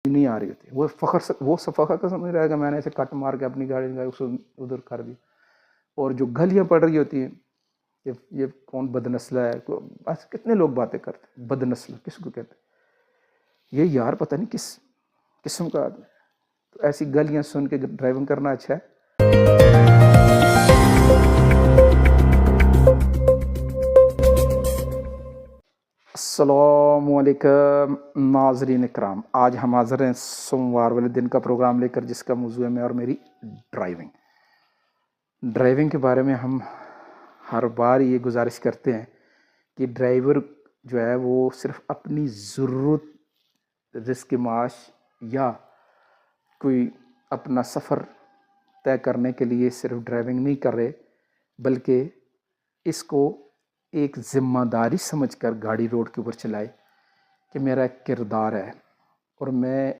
نہیں آ رہی ہوتی. وہ فخر کا سمجھ رہا ہے کہ میں نے ایسے کٹ مار کے اپنی گاڑی اس ادھر کر دی. اور جو گلیاں پڑ رہی ہوتی ہیں کہ یہ کون بد نسلہ ہے, بس کتنے لوگ باتیں کرتے ہیں بد نسل کس کو کہتے ہیں, یہ یار پتہ نہیں کس قسم کا آدمی. تو ایسی گلیاں سن کے ڈرائیونگ کرنا اچھا ہے. السلام علیکم ناظرین اکرام, آج ہم حاضر ہیں سوموار والے دن کا پروگرام لے کر, جس کا موضوع ہے میں اور میری ڈرائیونگ. ڈرائیونگ کے بارے میں ہم ہر بار یہ گزارش کرتے ہیں کہ ڈرائیور جو ہے وہ صرف اپنی ضرورت, رزق معاش یا کوئی اپنا سفر طے کرنے کے لیے صرف ڈرائیونگ نہیں کر رہے, بلکہ اس کو ایک ذمہ داری سمجھ کر گاڑی روڈ کے اوپر چلائے کہ میرا ایک کردار ہے اور میں